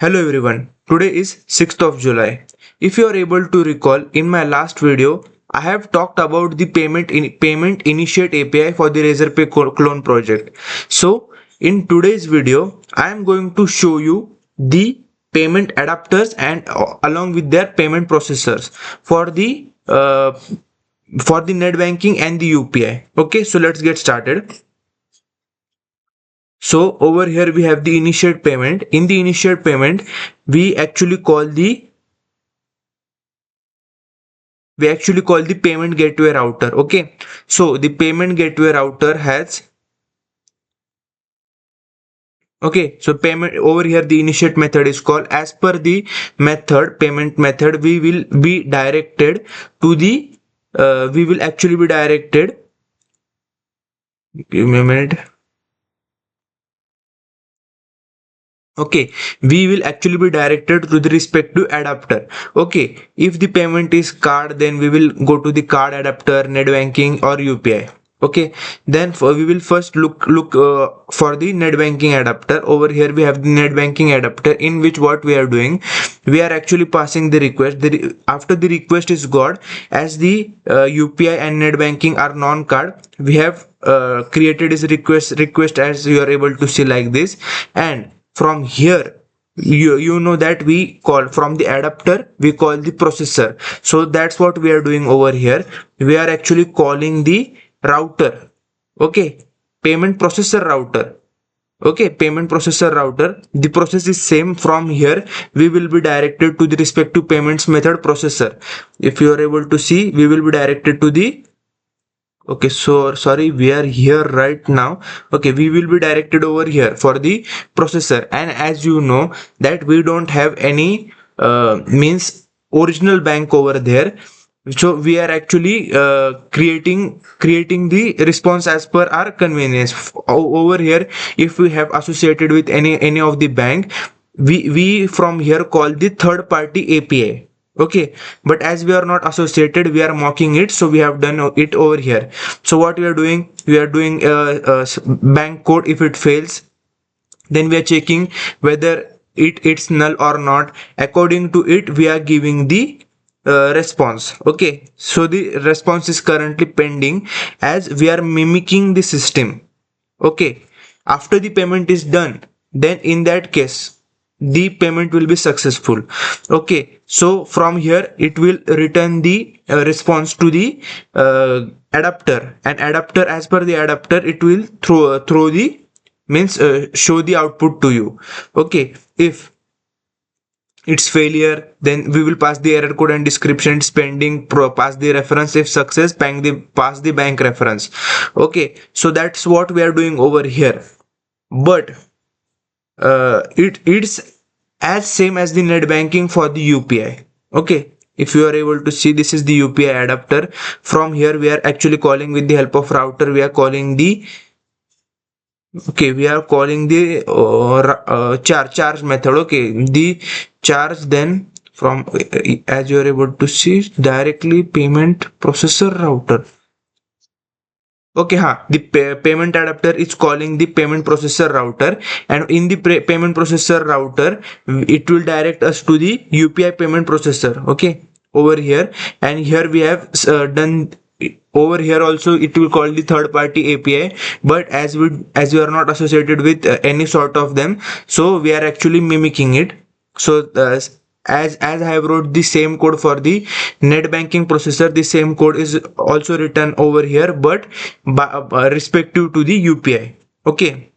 Hello everyone, today is 6th of July. If you are able to recall, in my last video, I have talked about the payment initiate API for the Razorpay clone project. So, in today's video, I am going to show you the payment adapters and along with their payment processors for the net banking and the UPI. Okay, so let's get started. So over here we have the initiate payment. In the initiate payment, we actually call the payment gateway router. Okay, so the payment gateway router has okay. So payment over here, the initiate method is called. As per the payment method, we will be directed to the we will actually be directed. Give me a minute. Okay, we will actually be directed to the respective adapter. Okay, if the payment is card, then we will go to the card adapter, net banking or UPI. Okay, then we will first look for the net banking adapter. Over here we have the net banking adapter, in which what we are doing, we are actually passing the request. After the request is got, as the UPI and net banking are non-card, we have created this request as you are able to see like this. And from here, you know that we call from the adapter, we call the processor. So that's what we are doing over here. We are actually calling the router. Okay, payment processor router. Okay, payment processor router, the process is same. From here we will be directed to the respective payments method processor. If you are able to see, we will be directed to the okay, so sorry, we are here right now. Okay, we will be directed over here for the processor. And as you know that we don't have any means original bank over there, so we are actually creating the response as per our convenience. Over here, if we have associated with any of the bank, we from here call the third party API. Okay, but as we are not associated, we are mocking it, so we have done it over here. So what we are doing, we are doing bank code. If it fails, then we are checking whether it's null or not. According to it, we are giving the response. Okay, so the response is currently pending, as we are mimicking the system. Okay, after the payment is done, then in that case the payment will be successful. Okay, so from here it will return the response to the adapter, and adapter, as per the adapter, it will throw the means show the output to you. Okay, if it's failure, then we will pass the error code and description. It's pending, pass the reference. If success, pass the bank reference. Okay, so that's what we are doing over here. But it's as same as the net banking for the UPI. Okay, if you are able to see, this is the UPI adapter. From here we are actually calling with the help of router, we are calling the okay, we are calling the charge method. Okay, the charge, then from as you are able to see, directly payment processor router. Okay, the payment adapter is calling the payment processor router, and in the payment processor router, it will direct us to the UPI payment processor. Okay, over here, and here we have done. Over here also it will call the third party API, but as we are not associated with any sort of them, so we are actually mimicking it. So as I have wrote the same code for the net banking processor, the same code is also written over here, but respective to the UPI. Okay,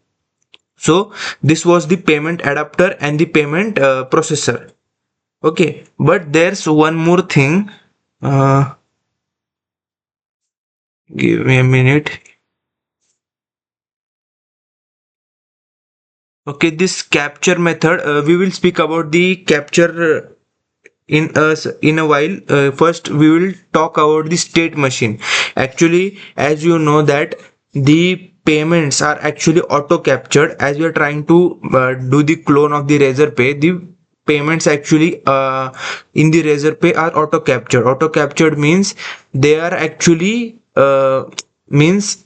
so this was the payment adapter and the payment processor. Okay, but there's one more thing. Give me a minute. Okay, this capture method, we will speak about the capture in a while. First we will talk about the state machine. Actually, as you know that the payments are actually auto captured. As we are trying to do the clone of the Razorpay, the payments actually in the Razorpay are auto captured. Auto captured means they are actually means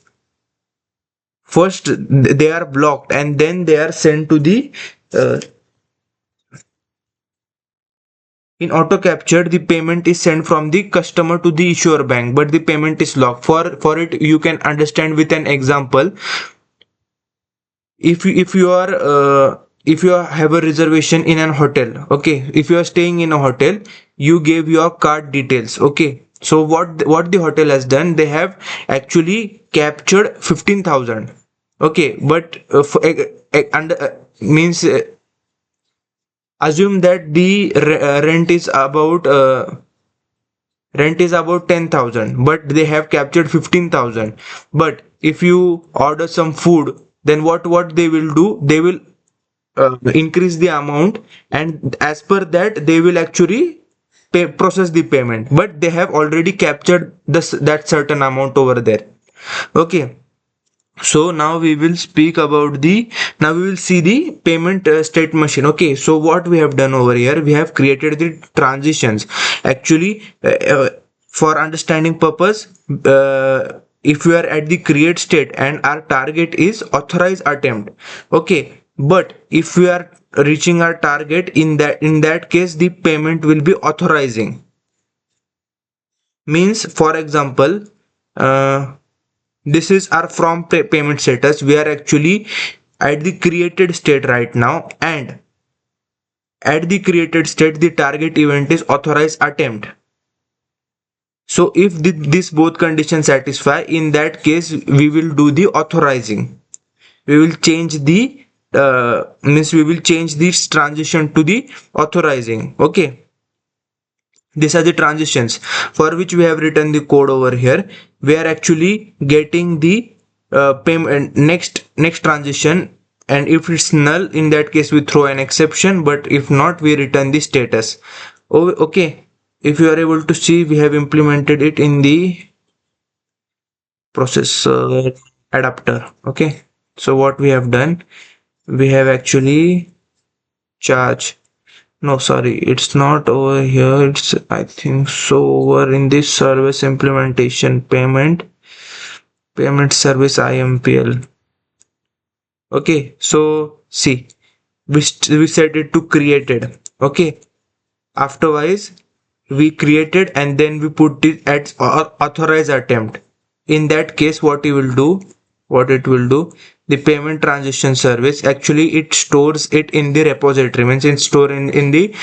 first they are blocked and then they are sent to the uh, In auto capture, the payment is sent from the customer to the issuer bank, but the payment is locked. For it, you can understand with an example. If you have a reservation in an hotel, okay, if you are staying in a hotel, you gave your card details, okay. So what the hotel has done, they have actually captured 15,000, okay. But means assume that the rent is about 10,000, but they have captured 15,000. But if you order some food, then what they will do, they will increase the amount, and as per that they will actually process the payment, but they have already captured that certain amount over there, okay. So now we will speak about now we will see the payment state machine, okay. So what we have done over here, we have created the transitions actually for understanding purpose. If we are at the create state and our target is authorize attempt, okay, but if we are reaching our target, in that case the payment will be authorizing. Means for example, this is our from payment status. We are actually at the created state right now, and at the created state the target event is authorize attempt. So if this both conditions satisfy, in that case we will do the authorizing. We will change the means we will change this transition to the authorizing, okay. These are the transitions for which we have written the code over here. We are actually getting the payment next transition, and if it's null, in that case we throw an exception, but if not, we return the status. Okay, if you are able to see, we have implemented it in the processor adapter, okay. So what we have done, we have actually charge, no sorry, it's not over here, it's I think so over in this service implementation payment service IMPL, okay. So see, we set it to created, okay. Afterwards we created and then we put it at authorize attempt. In that case what it will do, the payment transition service actually it stores it in the repository, means it's stored in the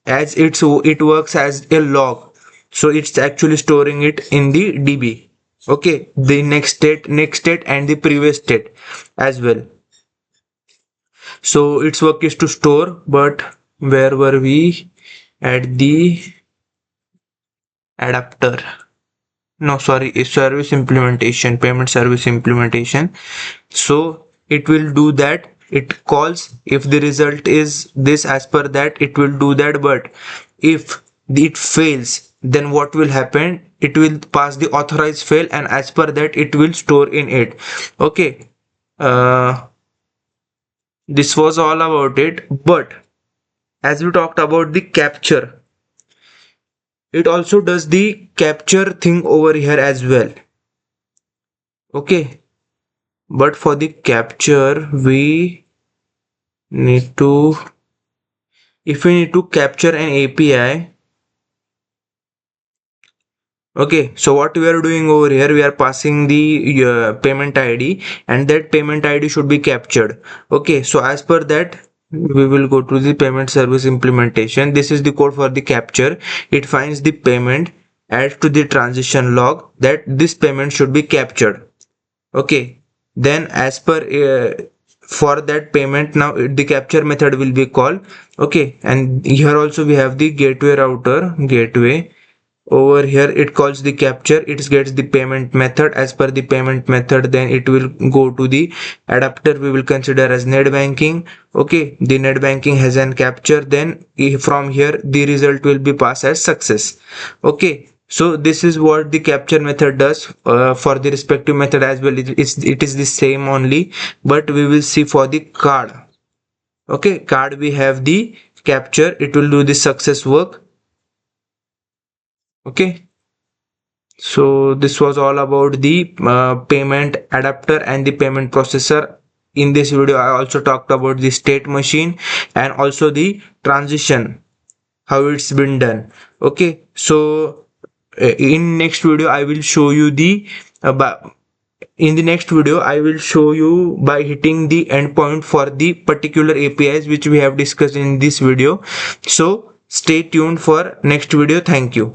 as it works as a log, so it's actually storing it in the DB, okay, the next state and the previous state as well. So its work is to store, but where were we? At the adapter, no sorry, service implementation, payment service implementation. So it will do that, it calls, if the result is this, as per that it will do that, but if it fails, then what will happen, it will pass the authorize fail, and as per that it will store in it, okay. This was all about it, but as we talked about the capture, it also does the capture thing over here as well, okay. But for the capture we need to, if we need to capture an API, okay, so what we are doing over here, we are passing the payment ID, and that payment ID should be captured, okay. So as per that we will go to the payment service implementation. This is the code for the capture. It finds the payment, adds to the transition log that this payment should be captured, okay. Then as per for that payment, now the capture method will be called, okay. And here also we have the gateway router, gateway over here, it calls the capture, it gets the payment method. As per the payment method, then it will go to the adapter we will consider as net banking, okay. The net banking has an capture, then from here the result will be passed as success, okay. So this is what the capture method does. For the respective method as well, it is the same only, but we will see for the card, okay. Card we have the capture, it will do the success work, okay. So this was all about the payment adapter and the payment processor. In this video I also talked about the state machine and also the transition, how it's been done. Okay, so in next video I will show you the in the next video I will show you by hitting the endpoint for the particular APIs which we have discussed in this video. So stay tuned for next video. Thank you.